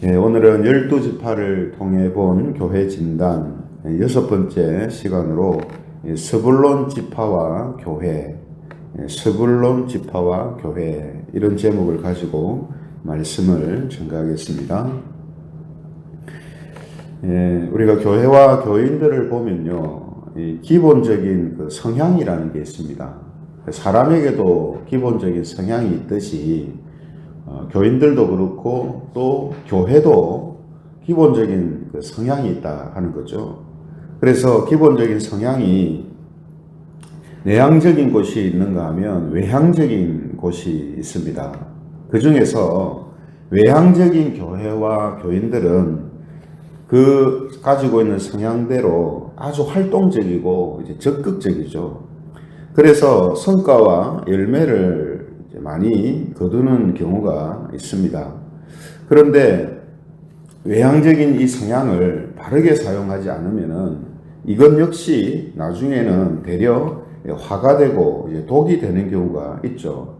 오늘은 12지파를 통해 본 교회 진단 6번째 시간으로 스불론 지파와 교회, 스불론 지파와 교회 이런 제목을 가지고 말씀을 전가하겠습니다. 우리가 교회와 교인들을 보면요, 기본적인 그 성향이라는 게 있습니다. 사람에게도 기본적인 성향이 있듯이 교인들도 그렇고 또 교회도 기본적인 그 성향이 있다 하는 거죠. 그래서 기본적인 성향이 내향적인 곳이 있는가 하면 외향적인 곳이 있습니다. 그 중에서 외향적인 교회와 교인들은 그 가지고 있는 성향대로 아주 활동적이고 이제 적극적이죠. 그래서 성과와 열매를 많이 거두는 경우가 있습니다. 그런데 외향적인 이 성향을 바르게 사용하지 않으면은 이것 역시 나중에는 되려 화가 되고 독이 되는 경우가 있죠.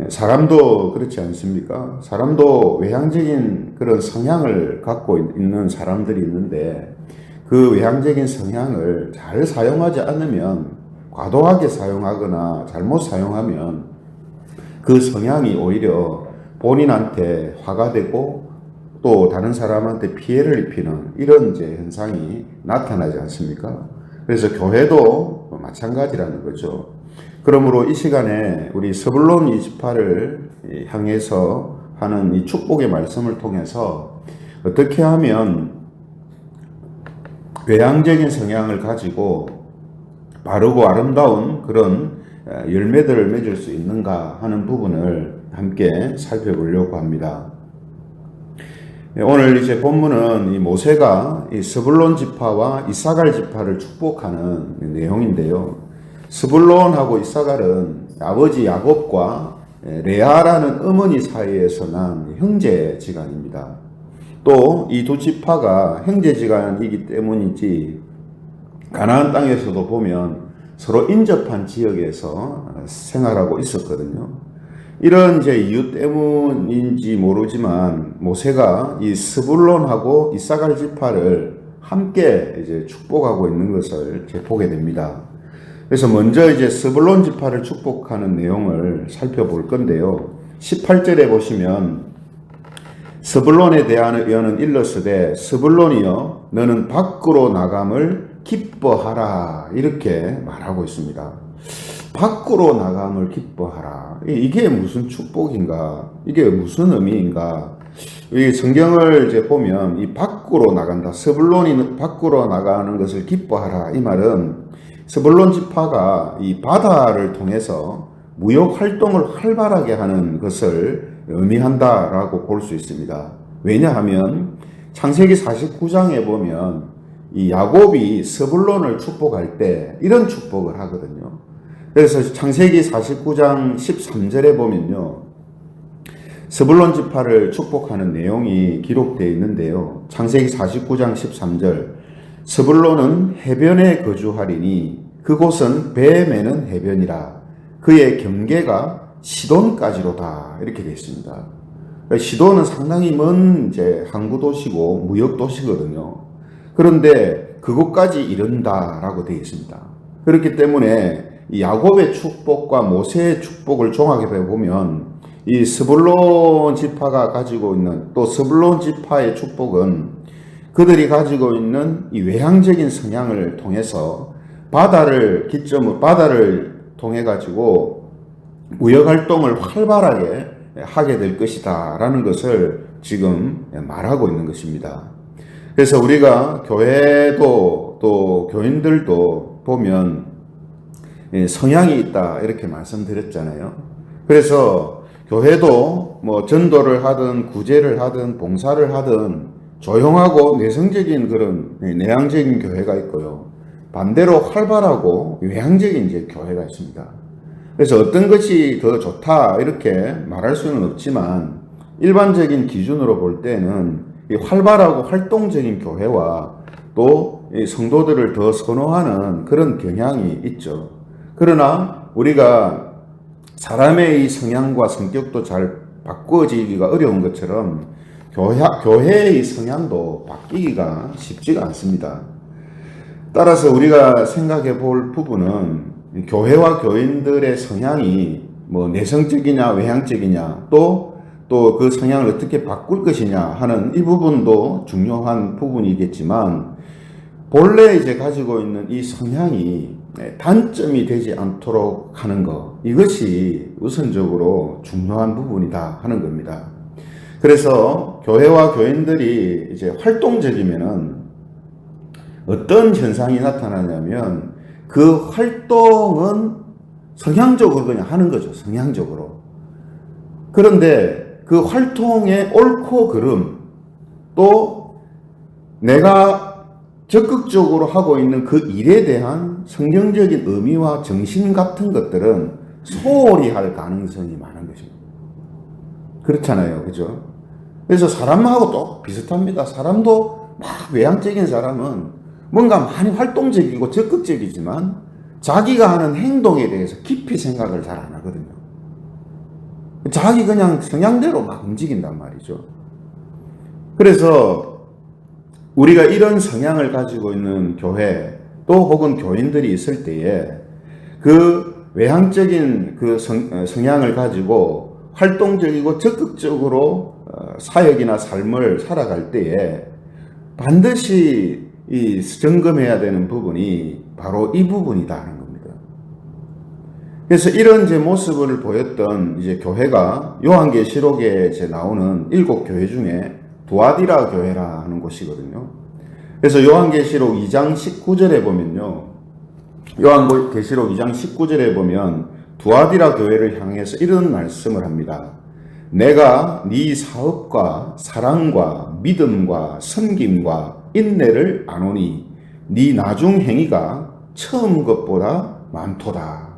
사람도 그렇지 않습니까? 사람도 외향적인 그런 성향을 갖고 있는 사람들이 있는데 그 외향적인 성향을 잘 사용하지 않으면, 과도하게 사용하거나 잘못 사용하면 그 성향이 오히려 본인한테 화가 되고 또 다른 사람한테 피해를 입히는 이런 현상이 나타나지 않습니까? 그래서 교회도 마찬가지라는 거죠. 그러므로 이 시간에 우리 스불론 20파를 향해서 하는 이 축복의 말씀을 통해서 어떻게 하면 외향적인 성향을 가지고 바르고 아름다운 그런 열매들을 맺을 수 있는가 하는 부분을 함께 살펴보려고 합니다. 오늘 이제 본문은 이 모세가 이 스불론 지파와 이사갈 지파를 축복하는 내용인데요. 스불론하고 이사갈은 아버지 야곱과 레아라는 어머니 사이에서 난 형제지간입니다. 또 이 두 지파가 형제지간이기 때문이지 가나안 땅에서도 보면 서로 인접한 지역에서 생활하고 있었거든요. 이런 이유 때문인지 모르지만 모세가 이 스불론하고 이사갈 지파를 함께 축복하고 있는 것을 보게 됩니다. 그래서 먼저 스불론 지파를 축복하는 내용을 살펴볼 건데요. 18절에 보시면 스불론에 대한 예언은 일렀으되 스불론이여 너는 밖으로 나감을 기뻐하라, 이렇게 말하고 있습니다. 밖으로 나감을 기뻐하라. 이게 무슨 축복인가? 이게 무슨 의미인가? 이 성경을 보면 이 밖으로 나간다, 스불론이 밖으로 나가는 것을 기뻐하라, 이 말은 스불론 지파가 이 바다를 통해서 무역 활동을 활발하게 하는 것을 의미한다라고 볼 수 있습니다. 왜냐하면 창세기 49장에 보면 이 야곱이 스불론을 축복할 때 이런 축복을 하거든요. 그래서 창세기 49장 13절에 보면요, 스불론 지파를 축복하는 내용이 기록되어 있는데요. 창세기 49장 13절 스불론은 해변에 거주하리니 그곳은 배 매는 해변이라 그의 경계가 시돈까지로다, 이렇게 되어 있습니다. 시돈은 상당히 먼 항구 도시고 무역 도시거든요. 그런데 그것까지 이른다라고 되어 있습니다. 그렇기 때문에 이 야곱의 축복과 모세의 축복을 종합해 보면 이 스불론 지파가 가지고 있는, 또 스불론 지파의 축복은 그들이 가지고 있는 이 외향적인 성향을 통해서 바다를 통해 가지고 무역 활동을 활발하게 하게 될 것이다 라는 것을 지금 말하고 있는 것입니다. 그래서 우리가 교회도 또 교인들도 보면 성향이 있다, 이렇게 말씀드렸잖아요. 그래서 교회도 전도를 하든 구제를 하든 봉사를 하든 조용하고 내성적인 그런 내향적인 교회가 있고요, 반대로 활발하고 외향적인 교회가 있습니다. 그래서 어떤 것이 더 좋다 이렇게 말할 수는 없지만 일반적인 기준으로 볼 때는 이 활발하고 활동적인 교회와 또 성도들을 더 선호하는 그런 경향이 있죠. 그러나 우리가 사람의 이 성향과 성격도 잘 바꿔지기가 어려운 것처럼 교회의 성향도 바뀌기가 쉽지가 않습니다. 따라서 우리가 생각해 볼 부분은 교회와 교인들의 성향이 뭐 내성적이냐 외향적이냐 또 그 성향을 어떻게 바꿀 것이냐 하는 이 부분도 중요한 부분이겠지만 본래 이제 가지고 있는 이 성향이 단점이 되지 않도록 하는 것, 이것이 우선적으로 중요한 부분이다 하는 겁니다. 그래서 교회와 교인들이 이제 활동적이면은 어떤 현상이 나타나냐면 그 활동은 성향적으로 그냥 하는 거죠. 성향적으로. 그런데 그 활동의 옳고 그름, 또 내가 적극적으로 하고 있는 그 일에 대한 성경적인 의미와 정신 같은 것들은 소홀히 할 가능성이 많은 것입니다. 그렇잖아요. 그죠? 그래서 사람하고 또 비슷합니다. 사람도 막 외향적인 사람은 뭔가 많이 활동적이고 적극적이지만 자기가 하는 행동에 대해서 깊이 생각을 잘 안 하거든요. 자기 그냥 성향대로 막 움직인단 말이죠. 그래서 우리가 이런 성향을 가지고 있는 교회 또 혹은 교인들이 있을 때에 그 외향적인 그 성향을 가지고 활동적이고 적극적으로 사역이나 삶을 살아갈 때에 반드시 이 점검해야 되는 부분이 바로 이 부분이다. 그래서 이런 제 모습을 보였던 이제 교회가 요한계시록에 이제 나오는 7교회 중에 두아디라 교회라 하는 곳이거든요. 그래서 요한계시록 2장 19절에 보면요. 요한계시록 2장 19절에 보면 두아디라 교회를 향해서 이런 말씀을 합니다. 내가 네 사업과 사랑과 믿음과 섬김과 인내를 아노니 네 나중 행위가 처음 것보다 많도다.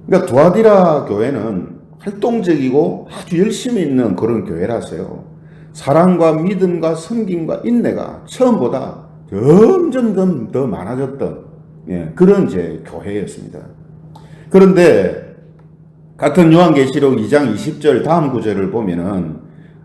그러니까 두아디라 교회는 활동적이고 아주 열심히 있는 그런 교회라서요. 사랑과 믿음과 섬김과 인내가 처음보다 점점 더 많아졌던 그런 이제 교회였습니다. 그런데 같은 요한계시록 2장 20절 다음 구절을 보면은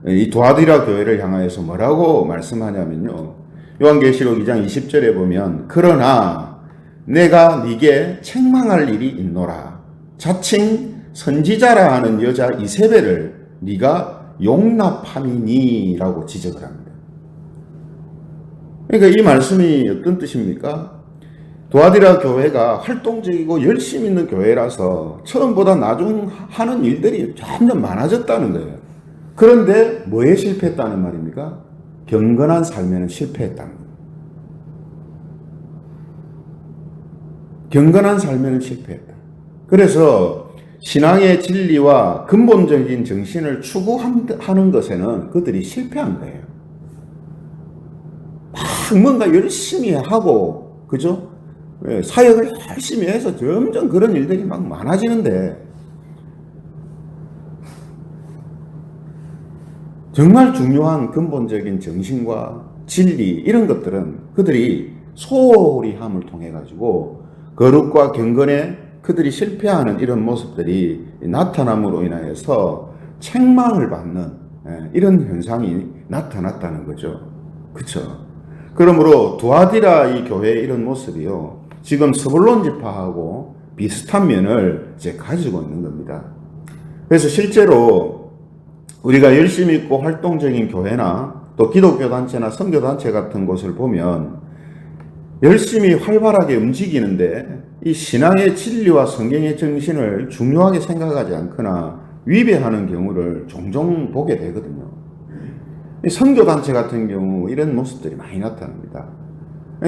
이 두아디라 교회를 향하여서 뭐라고 말씀하냐면요. 요한계시록 2장 20절에 보면 그러나 내가 네게 책망할 일이 있노라. 자칭 선지자라 하는 여자 이세벨을 네가 용납함이니라고 지적을 합니다. 그러니까 이 말씀이 어떤 뜻입니까? 두아디라 교회가 활동적이고 열심히 있는 교회라서 처음보다 나중 하는 일들이 점점 많아졌다는 거예요. 그런데 뭐에 실패했다는 말입니까? 경건한 삶에는 실패했다는 거예요. 경건한 삶에는 실패했다. 그래서 신앙의 진리와 근본적인 정신을 추구하는 것에는 그들이 실패한 거예요. 막 뭔가 열심히 하고, 그죠? 사역을 열심히 해서 점점 그런 일들이 막 많아지는데, 정말 중요한 근본적인 정신과 진리, 이런 것들은 그들이 소홀히 함을 통해 가지고 거룩과 경건에 그들이 실패하는 이런 모습들이 나타남으로 인하여서 책망을 받는 이런 현상이 나타났다는 거죠. 그렇죠? 그러므로 두아디라 이 교회의 이런 모습이요. 지금 스불론 지파하고 비슷한 면을 이제 가지고 있는 겁니다. 그래서 실제로 우리가 열심히 있고 활동적인 교회나 또 기독교 단체나 선교 단체 같은 곳을 보면 열심히 활발하게 움직이는데 이 신앙의 진리와 성경의 정신을 중요하게 생각하지 않거나 위배하는 경우를 종종 보게 되거든요. 선교단체 같은 경우 이런 모습들이 많이 나타납니다.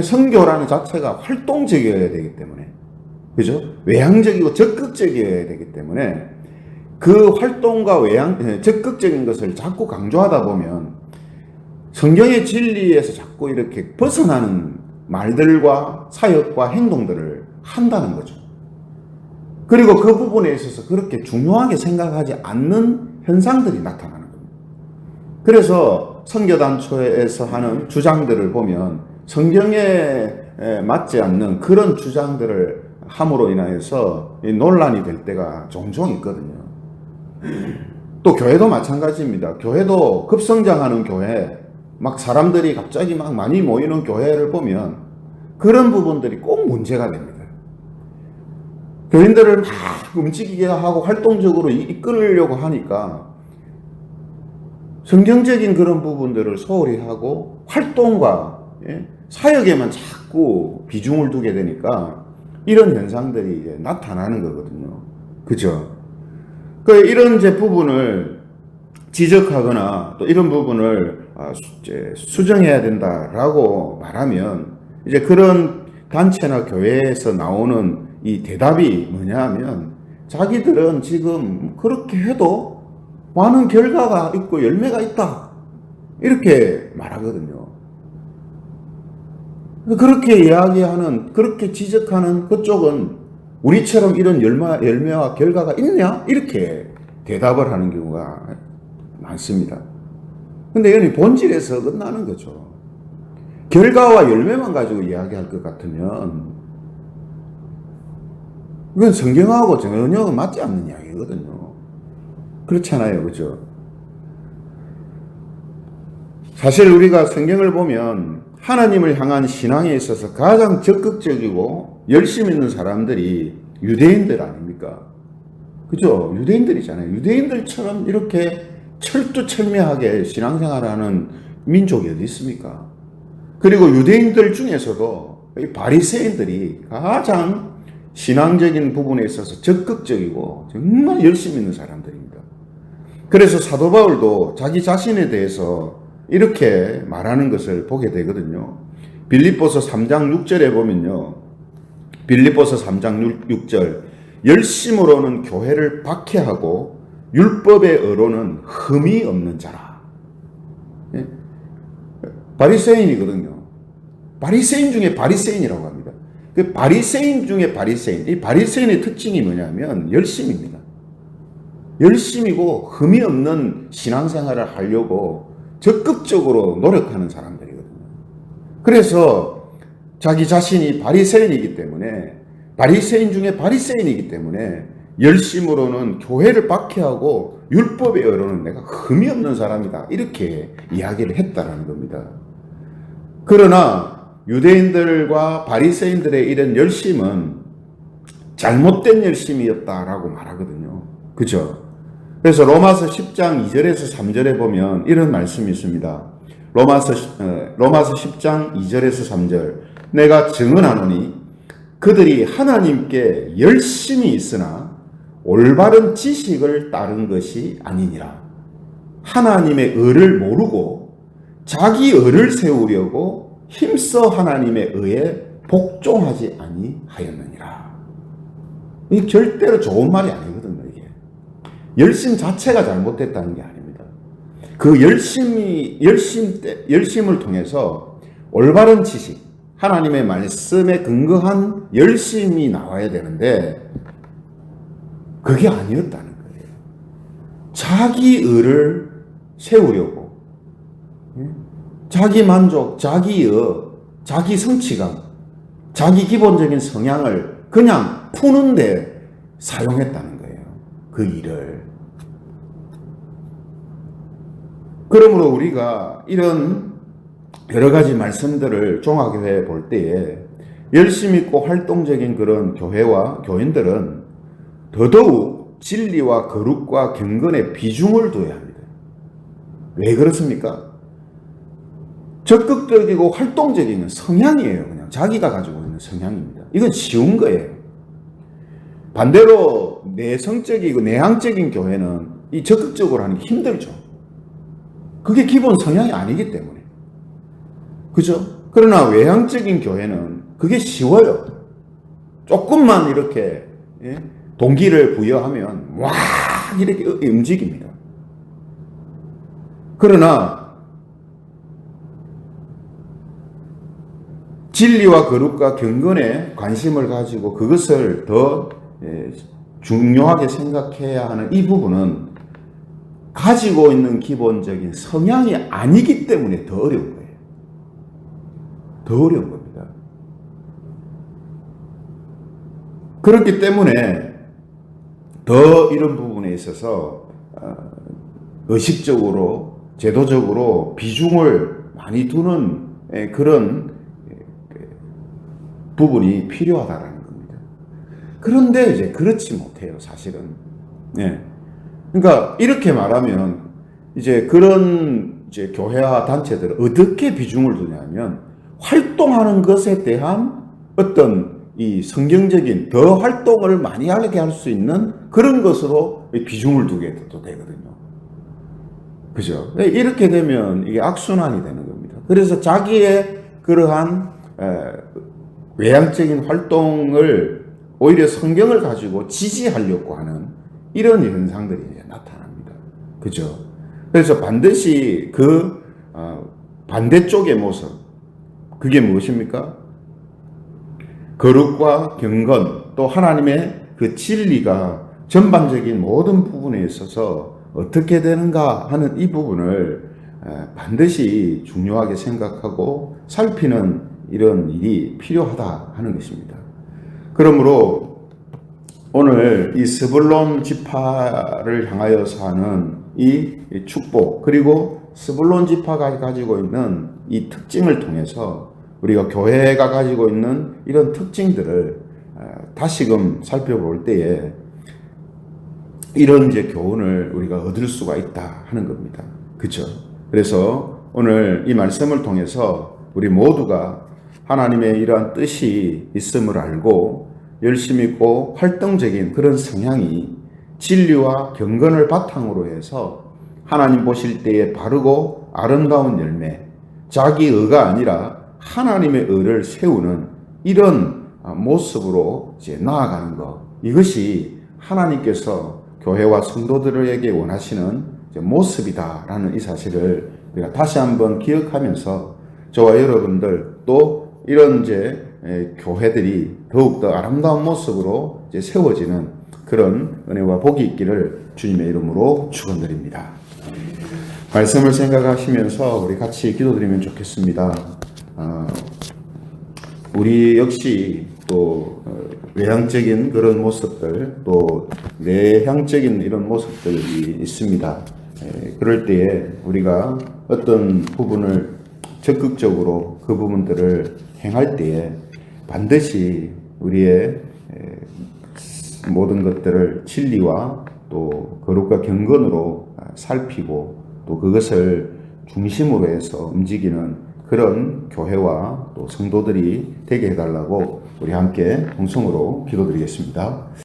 선교라는 자체가 활동적이어야 되기 때문에, 그죠? 외향적이고 적극적이어야 되기 때문에 그 활동과 적극적인 것을 자꾸 강조하다 보면 성경의 진리에서 자꾸 이렇게 벗어나는 말들과 사역과 행동들을 한다는 거죠. 그리고 그 부분에 있어서 그렇게 중요하게 생각하지 않는 현상들이 나타나는 겁니다. 그래서 선교단체에서 하는 주장들을 보면 성경에 맞지 않는 그런 주장들을 함으로 인하여서 논란이 될 때가 종종 있거든요. 또 교회도 마찬가지입니다. 교회도 급성장하는 교회, 막 사람들이 갑자기 막 많이 모이는 교회를 보면 그런 부분들이 꼭 문제가 됩니다. 교인들을 막 움직이게 하고 활동적으로 이끌려고 하니까 성경적인 그런 부분들을 소홀히 하고 활동과 사역에만 자꾸 비중을 두게 되니까 이런 현상들이 이제 나타나는 거거든요. 그죠? 이런 이제 부분을 지적하거나 또 이런 부분을 수정해야 된다라고 말하면 이제 그런 단체나 교회에서 나오는 이 대답이 뭐냐 하면 자기들은 지금 그렇게 해도 많은 결과가 있고 열매가 있다. 이렇게 말하거든요. 그렇게 이야기하는, 그렇게 지적하는 그쪽은 우리처럼 이런 열매와 결과가 있냐? 이렇게 대답을 하는 경우가 많습니다. 근데 이건 본질에서 끝나는 거죠. 결과와 열매만 가지고 이야기할 것 같으면 이건 성경하고 전혀 맞지 않는 이야기거든요. 그렇잖아요. 그죠? 사실 우리가 성경을 보면 하나님을 향한 신앙에 있어서 가장 적극적이고 열심 있는 사람들이 유대인들 아닙니까? 그죠? 유대인들이잖아요. 유대인들처럼 이렇게 철두철미하게 신앙생활하는 민족이 어디 있습니까? 그리고 유대인들 중에서도 이 바리새인들이 가장 신앙적인 부분에 있어서 적극적이고 정말 열심 있는 사람들입니다. 그래서 사도 바울도 자기 자신에 대해서 이렇게 말하는 것을 보게 되거든요. 빌립보서 3장 6절에 보면요. 빌립보서 3장 6절 열심으로는 교회를 박해하고 율법의 의로는 흠이 없는 자라. 바리새인이거든요. 바리새인 중에 바리새인이라고 합니다. 그 바리새인 중에 바리새인, 이 바리새인의 특징이 뭐냐면 열심입니다. 열심이고 흠이 없는 신앙생활을 하려고 적극적으로 노력하는 사람들이거든요. 그래서 자기 자신이 바리새인이기 때문에 바리새인 중에 바리새인이기 때문에 열심으로는 교회를 박해하고 율법의 의로는 내가 흠이 없는 사람이다. 이렇게 이야기를 했다라는 겁니다. 그러나 유대인들과 바리새인들의 이런 열심은 잘못된 열심이었다라고 말하거든요. 그죠? 그래서 로마서 10장 2절에서 3절에 보면 이런 말씀이 있습니다. 로마서 10장 2절에서 3절 내가 증언하노니 그들이 하나님께 열심이 있으나 올바른 지식을 따른 것이 아니니라. 하나님의 의를 모르고 자기 의를 세우려고 힘써 하나님의 의에 복종하지 아니하였느니라. 이게 절대로 좋은 말이 아니거든요. 이게 열심 자체가 잘못됐다는 게 아닙니다. 그 열심을 통해서 올바른 지식, 하나님의 말씀에 근거한 열심이 나와야 되는데 그게 아니었다는 거예요. 자기 의를 세우려고 자기 만족, 자기 성취감, 자기 기본적인 성향을 그냥 푸는데 사용했다는 거예요. 그 일을. 그러므로 우리가 이런 여러 가지 말씀들을 종합해 볼 때에 열심 있고 활동적인 그런 교회와 교인들은 더더욱 진리와 거룩과 경건에 비중을 둬야 합니다. 왜 그렇습니까? 적극적이고 활동적인 성향이에요. 그냥 자기가 가지고 있는 성향입니다. 이건 쉬운 거예요. 반대로 내성적이고 내향적인 교회는 이 적극적으로 하는 게 힘들죠. 그게 기본 성향이 아니기 때문에. 그죠? 그러나 외향적인 교회는 그게 쉬워요. 조금만 이렇게 동기를 부여하면 와 이렇게 움직입니다. 그러나 진리와 거룩과 경건에 관심을 가지고 그것을 더 중요하게 생각해야 하는 이 부분은 가지고 있는 기본적인 성향이 아니기 때문에 더 어려운 거예요. 더 어려운 겁니다. 그렇기 때문에 더 이런 부분에 있어서 의식적으로 제도적으로 비중을 많이 두는 그런 부분이 필요하다라는 겁니다. 그런데 이제 그렇지 못해요, 사실은. 예. 그러니까 이렇게 말하면 이제 그런 이제 교회와 단체들은 어떻게 비중을 두냐면 활동하는 것에 대한 어떤 이 성경적인 더 활동을 많이 하게 할 수 있는 그런 것으로 비중을 두게 또 되거든요. 그죠? 이렇게 되면 이게 악순환이 되는 겁니다. 그래서 자기의 그러한 외향적인 활동을 오히려 성경을 가지고 지지하려고 하는 이런 현상들이 이제 나타납니다. 그죠? 그래서 반드시 그 반대쪽의 모습, 그게 무엇입니까? 거룩과 경건, 또 하나님의 그 진리가 전반적인 모든 부분에 있어서 어떻게 되는가 하는 이 부분을 반드시 중요하게 생각하고 살피는 이런 일이 필요하다 하는 것입니다. 그러므로 오늘 이 스불론 지파를 향하여서 하는 이 축복, 그리고 스불론 지파가 가지고 있는 이 특징을 통해서 우리가 교회가 가지고 있는 이런 특징들을 다시금 살펴볼 때에 이런 이제 교훈을 우리가 얻을 수가 있다 하는 겁니다. 그렇죠? 그래서 오늘 이 말씀을 통해서 우리 모두가 하나님의 이러한 뜻이 있음을 알고 열심 있고 활동적인 그런 성향이 진리와 경건을 바탕으로 해서 하나님 보실 때에 바르고 아름다운 열매, 자기 의가 아니라 하나님의 의를 세우는 이런 모습으로 이제 나아가는 것, 이것이 하나님께서 교회와 성도들에게 원하시는 모습이다라는 이 사실을 우리가 다시 한번 기억하면서 저와 여러분들 또 이런 이제 교회들이 더욱더 아름다운 모습으로 이제 세워지는 그런 은혜와 복이 있기를 주님의 이름으로 축원드립니다. 말씀을 생각하시면서 우리 같이 기도드리면 좋겠습니다. 우리 역시 또 외향적인 그런 모습들, 또 내향적인 이런 모습들이 있습니다. 그럴 때에 우리가 어떤 부분을 적극적으로 그 부분들을 행할 때에 반드시 우리의 모든 것들을 진리와 또 거룩과 경건으로 살피고 또 그것을 중심으로 해서 움직이는 그런 교회와 또 성도들이 되게 해달라고 우리 함께 동성으로 기도드리겠습니다.